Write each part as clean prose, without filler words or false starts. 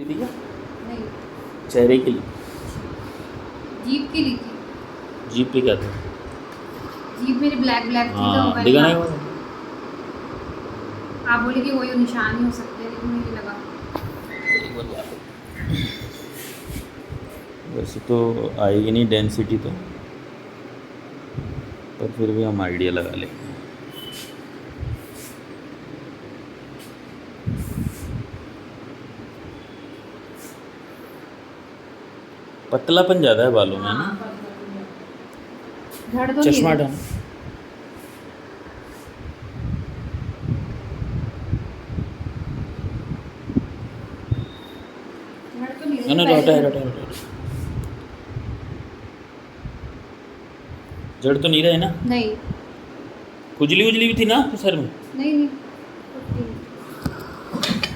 दिया नहीं, चेहरे के लिए। जीप की ली थी। जीप पे क्या था? जीप मेरी ब्लैक ब्लैक थी तो हाँ मैंने दिखा नहीं कहा- हुआ। आप बोले कि वही निशान ही हो सकते हैं, लेकिन मुझे लगा एक बार बात। वैसे तो आएगी नहीं डेंसिटी तो, पर फिर भी हम आइडिया लगा लेंगे। पतलापन ज़्यादा है बालों में ना। झड़ तो चश्मा नहीं हटाना। झड़ तो नहीं ना रही, हटा पहले हटा हटा। जड़ तो नहीं रहे ना। नहीं खुजली उजली भी थी ना आपके सर में? नहीं नहीं कुछ नहीं।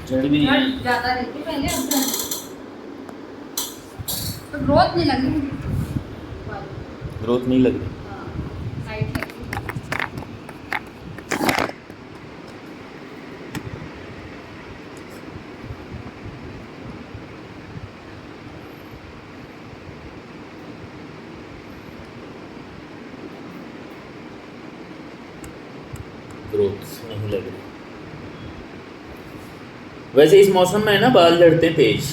जड़ भी नहीं झड़ है। ज़्यादा रहती पहले, अब तो ग्रोथ नहीं लगी मुझे। ग्रोथ नहीं लग रही। हाँ, टाइट लगती। ग्रोथ नहीं लग रही। वैसे इस मौसम में है ना बाल झड़ते हैं तेज।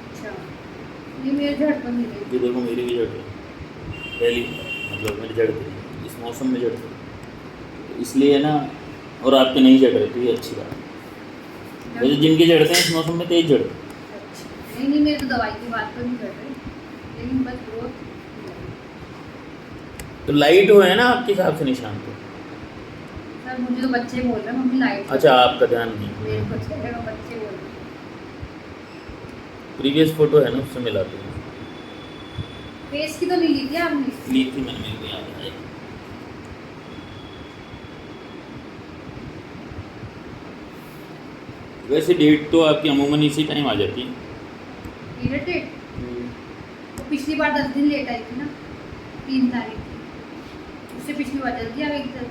अच्छा, ये मेरे झड़ तो नहीं रही। ये देखो मेरी भी झड़ रही पहली, मतलब मेरी झड़ रही इस मौसम में झड़ रही, इसलिए है ना। और आपके नहीं झड़ रहे तो ये अच्छी बात है। वैसे जिनके झड़ते हैं इस मौसम में तेज झड़ते हैं। अच्छा, नहीं नहीं, मेरे तो दवाई की बात तो नहीं कर रही, लेकिन बस ग्रोथ। तो लाइट हो है ना आपके हिसाब से निशान तो। सर मुझे तो बच्चे बोल रहे हैं मम्मी लाइट। अच्छा आपका ध्यान नहीं। मेरे को चलेगा, बच्चे बोल रहे हैं। प्रीवियस फोटो है ना उससे मिलाते हैं। फेस की तो नहीं ली थी आपने? ली थी मैंने, मेरे को याद है। वैसे डेट तो आपकी अमूमन इसी टाइम आ जाती है। पीरियड डेट तो पिछली बार 10 दिन लेट आई थी ना, 3 तारीख की। उससे पिछली बार जल्दी आ गई थी।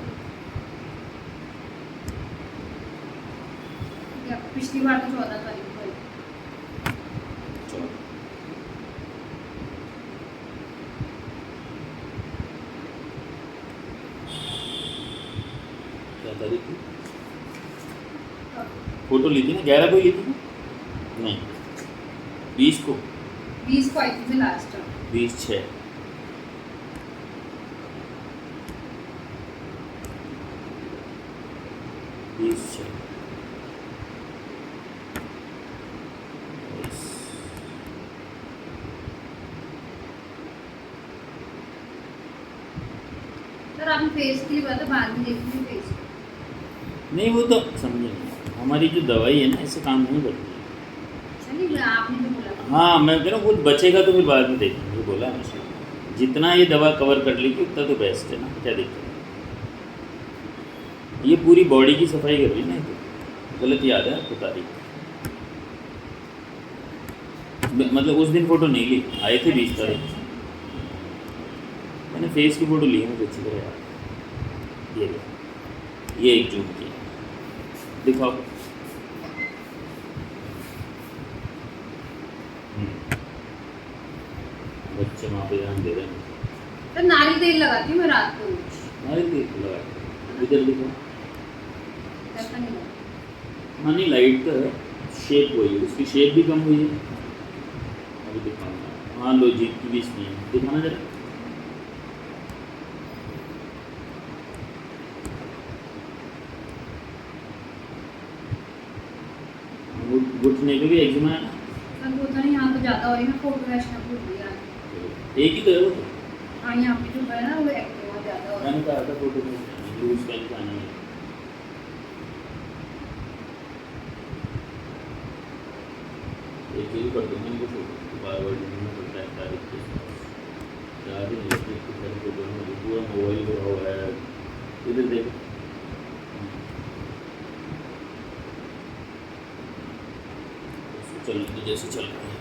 पिछली बार तो 14 तारीख को आई। चलो क्या तारीख थी? फोटो ली थी ना 11 को ही ली थी ना? नहीं 20 को। 20 को आई थी मैं लास्ट टाइम। 20/6। सर आपने फेस के लिए बोला था, बाद में देखूंगी फेस। नहीं वो तो समझे नहीं, हमारी जो दवाई है ना ऐसे काम नहीं करती है। चलिए, मैं आपने जो बोला था। हाँ मैं कह रहा हूँ कुछ बचेगा तो फिर बाद में देखेंगे, बोला है मुझे। जितना ये दवा कवर कर लेगी उतना तो बेस्ट है ना, क्या दिक्कत है। ये पूरी बॉडी की सफाई कर रही है ना, तो गलत याद है आपको तारीख। मतलब उस दिन फ़ोटो नहीं ली, आए थे 20 तारीख। मैंने फेस की फ़ोटो ली है मुझे अच्छी तरह याद। ये 1 जून की दिखाओ। बच्चे वहाँ पे ध्यान दे रहे हैं। सर नारियल तेल लगाती हूँ मैं रात को। नारियल तेल लगा इधर देखो। ऐसा नहीं लगा। हाँ नहीं लाइट का है, शेप वही है, उसकी शेप भी कम हुई है। अभी दिखाऊंगा। हाँ लो जीप की भी इसमें है, दिखाना जरा। घुटने पे भी एक्जिमा है ना? सर वो तो नहीं, यहाँ तो ज़्यादा हो रही है, मैं फोटो वैसे भूल गई आज। एक ही तो है वो तो। हाँ यहाँ पे जो है ना वो एक्टिवा ज़्यादा हो रहा मैंने है। कहा था फोटो में लूज पेन का नहीं है। एक चीज़ कर दूँगा इनको फोटो बार बार ढूंढना पड़ता है तारीख के साथ। याद ही नहीं रहती इतनी सारी फोटो में, पूरा मोबाइल भरा हुआ है। इधर देखो चल जैसे चल रहा है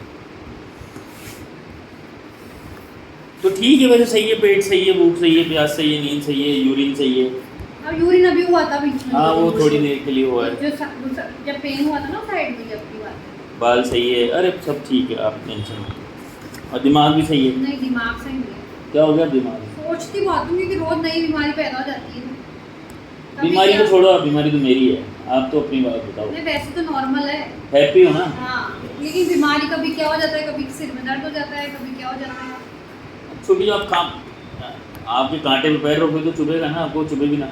तो ठीक है। वैसे सही है, पेट सही है, भूख सही है, प्यास सही है, नींद सही है, यूरिन सही है। अब यूरिन अभी हुआ था बीच में। हाँ वो थोड़ी देर के लिए हुआ है। जब पेन हुआ था ना साइड में, जब की बात है। बाल सही है, अरे सब ठीक है, आप टेंशन मत लो। और दिमाग भी सही है। नहीं दिमाग सही नहीं है। क्या हो गया दिमाग? सोचती बहुत हूँ कि रोज नई बीमारी पैदा हो जाती है। कभी बीमारी क्या- को छोड़ो, आप बीमारी तो मेरी है, आप तो अपनी बात बताओ। नहीं वैसे तो नॉर्मल है। हैप्पी हो ना? हाँ लेकिन बीमारी कभी क्या हो जाता है, कभी सिर में दर्द हो जाता है, कभी क्या हो जाता है। छोटी आप काम, आपके कांटे पे पैर रखोगे तो चुभेगा ना, आपको चुभेगी ना।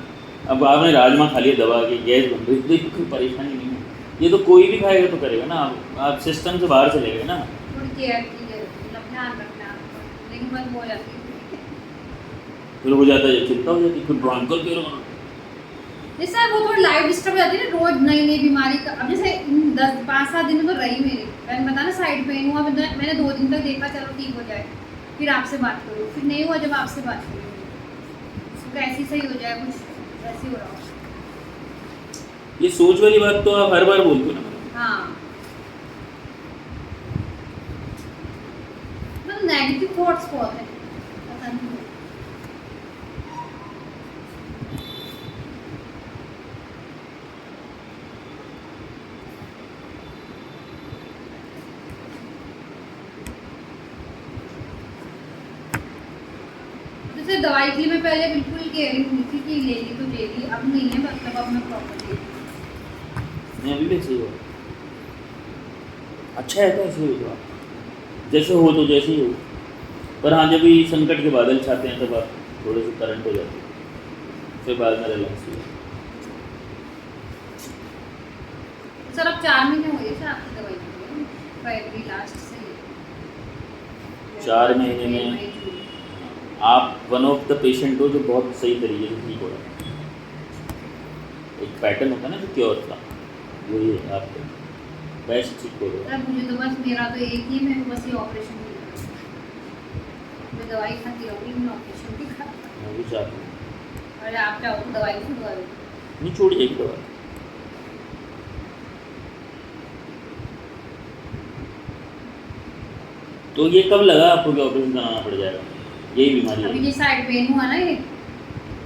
अब आपने राजमा खा लिया दबा के, गैस बन गई, तो ये कोई परेशानी नहीं है। ये तो कोई भी खाएगा तो करेगा ना, आप सिस्टम से बाहर चले गए ना। थोड़ी केयर की है, मतलब ध्यान रखना आपको, लेकिन बंद हो जाती है। फिर हो जाता है, चिंता हो जाती है, फिर ड्रॉइंग कर के जैसे वो थोड़ी लाइफ डिस्टर्ब हो जाती है ना, रोज नई नई बीमारी का। अब जैसे 10-5-7 दिन में तो रही मेरी, मैंने बताया ना साइड पेन हुआ, मैंने 2 दिन तक देखा चलो ठीक हो जाए, फिर आपसे बात करूँ, फिर नहीं हुआ, जब आपसे बात करूँ कैसी सही हो जाए, कुछ ऐसी हो रहा हो। ये सोच वाली बात तो आप हर बार बोलते हो ना। हाँ मतलब नेगेटिव थॉट्स बहुत है, पता नहीं। जैसे दवाई के लिए मैं पहले बिल्कुल केयरिंग हुई थी कि ले ली तो ले ली, अब नहीं है, मतलब अब मैं प्रॉपर ले रही हूँ। मैं अभी भी ऐसे ही हो, अच्छा है तो ऐसे ही हो तो आप जैसे हो तो जैसे ही हो। पर हाँ, जब भी संकट के बादल छाते हैं तब आप थोड़े से करंट हो जाते हैं, फिर बाद में रिलैक्स हो जाते सर अब 4 महीने हो गए सर आपकी दवाई के, फरवरी लास्ट से 4 महीने में आप वन ऑफ द पेशेंट हो जो बहुत सही तरीके से ठीक हो रहा है। एक पैटर्न होता है ना जो क्योर का, वही है आपको बेस्ट ठीक हो रहा है। सर मुझे तो बस मेरा तो एक ही, मेरे को बस ये ऑपरेशन नहीं मैं दवाई खाती रहूँगी, मैं ऑपरेशन भी खा। मैं भी चाहता हूँ। अरे आप चाहो तो दवाई छुड़वा दो। नहीं छोड़िएगी दवा। तो ये कब लगा आपको कि ऑपरेशन कराना पड़ जाएगा? यही बीमारी अभी है? ये साइड पेन हुआ ना, ये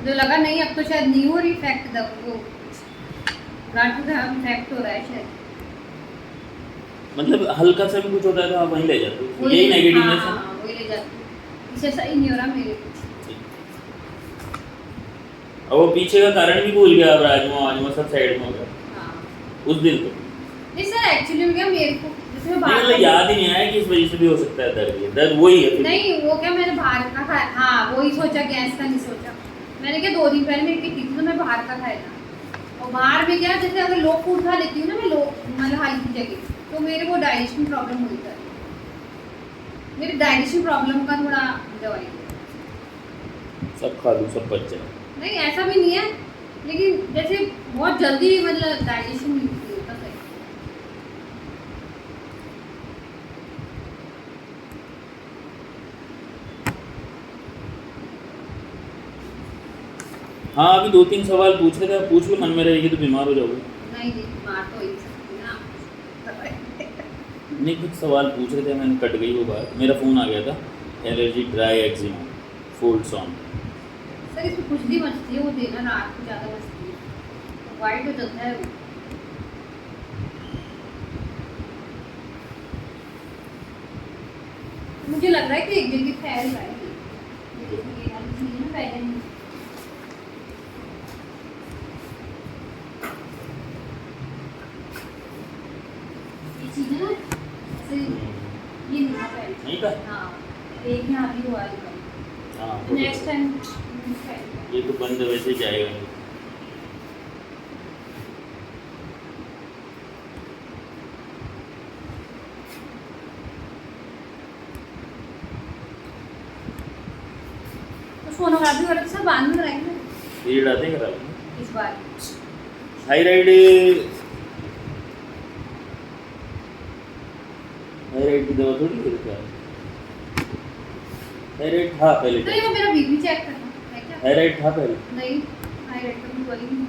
जो लगा नहीं, अब तो शायद नहीं हो रही इफेक्ट, वो गांठ का इफेक्ट हो रहा है शायद। मतलब हल्का सा भी कुछ होता है तो आप वहीं ले जाते हो, वही- यही नेगेटिवनेस है। हाँ, वही ले जाती हूँ। इससे सही नहीं हो रहा मेरे को। और वो पीछे का कारण भी भूल गया, अब राजमा सब साइड में हो गया हाँ उस दिन तो। नहीं सर एक्चुअली में क्या, मेरे को जैसे मैं नहीं, बाहर मतलब याद ही नहीं आया कि इस वजह से भी हो सकता है दर्द, ये दर्द वही है फिर। नहीं वो क्या, मैंने बाहर का खाया, हाँ वही सोचा, गैस का नहीं सोचा मैंने। क्या 2 दिन पहले मेरी किटी थी तो मैं बाहर का खाया था, और बाहर में क्या, जैसे अगर लो फूड खा लेती हूँ ना मैं, लो मतलब हल्की जगह, तो मेरे को डाइजेशन प्रॉब्लम हुई था। मेरे डाइजेशन प्रॉब्लम का थोड़ा दवाई सब खा लूँ सब बच जाए। नहीं, ऐसा भी नहीं है, लेकिन जैसे बहुत जल्दी मतलब डाइजेशन नहीं होता है। हाँ अभी 2-3 सवाल पूछ रहे थे, आप पूछ लो, मन में रहेगी तो बीमार हो जाओगे। नहीं नहीं बीमार तो हो ही सकती है ना। नहीं कुछ सवाल पूछ रहे थे, मैंने कट गई वो बात, मेरा फ़ोन आ गया था। Allergy, dry eczema, folds on. Sir इसमें खुजली मचती है, वो देना रात को ज़्यादा मचती है, वाइट हो जाता है वो। मुझे लग रहा है कि एक जगह फैल रहा है ये वाली चीज़ है ना, पहले नहीं। ये चीज़ है ना ऐसे, ये नहीं था पहले। नहीं था? हाँ एक यहाँ भी हुआ है, हाँ नेक्स्ट टाइम ये तो बंद वैसे ही जाएगा। तो सोनोग्राफी वाले सब बाद में रहेंगे पीरियड आते हैं करा लेंगे। इस बार। थायराइड, थायराइड की दवा थोड़ी देता है। थायराइड था पहले, नहीं वो मेरा बीपी चेक करना है क्या? थायराइड था पहले। नहीं थायराइड का भी वही नहीं।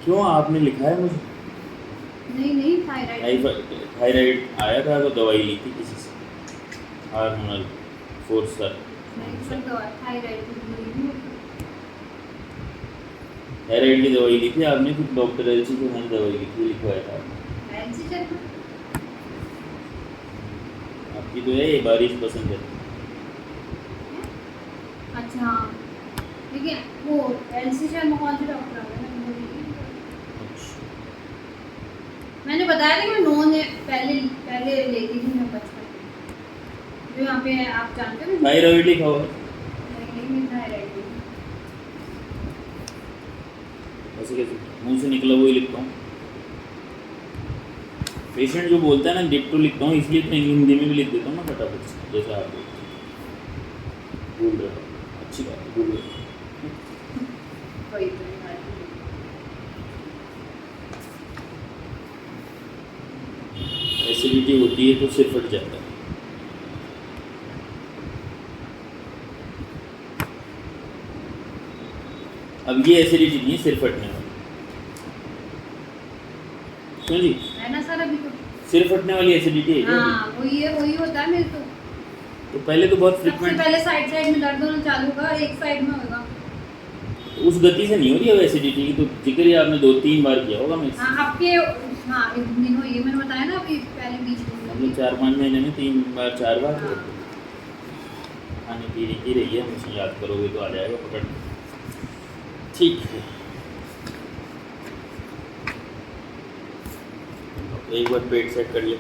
क्यों, आपने लिखा है मुझे? नहीं थायराइड थायराइड आया था तो दवाई ली थी किसी से, हार्मोनल फोर्स सर। नहीं सर दवा थायराइड की गोली नहीं होती। थायराइड की दवाई ली थी आपने, फिर डॉक्टर एलसी से मैंने दवाई ली थी, लिखवाया था आपने। एलसी चेक की तो है, ये बारिश पसंद है। अच्छा हाँ, देखिए वो एलसी शर्मा कौन से डॉक्टर आ गए ना, वो भी- अच्छा, मैंने बताया था कि मैं नॉन पहले पहले लेती थी मैं बचपन में, जो यहाँ पे आप जानते हो ना, थायराइड लिखा हुआ है। नहीं नहीं थायराइड नहीं। ऐसे कैसे मुंह से निकला वही लिखता हूँ। पेशेंट जो बोलता है ना डिप्टो लिखता हूँ, इसलिए तो हिंदी में भी लिख देता हूँ ना फटाफट से, जैसे आप बोलते हैं। भूल रहे हो, अच्छी बात है, भूल रहे हो। कोई तो नहीं बात नहीं। एसिडिटी होती है तो सिर फट जाता है। अब ये एसिडिटी नहीं है सिर फटने वाली, क्यों जी? है ना सर अभी तो, सिर फटने वाली एसिडिटी है क्या? हाँ वही होता है मेरे तो पहले तो बहुत सबसे फ्रिक्वेंट, पहले साइड साइड में दर्द होना चालू होगा और एक साइड में होगा। उस गति से नहीं हो रही है एसिडिटी की, तो जिक्र ही आपने 2-3 बार किया होगा। मैं हाँ आपके, हाँ एक दिन हुई है, मैंने बताया ना अभी पहले बीच में मतलब 4-5 महीने में 3 बार 4 बार खाने पीने की रही है, मुझे याद करोगे तो आ जाएगा पकड़। ठीक है, एक बार पेट सेट कर ले।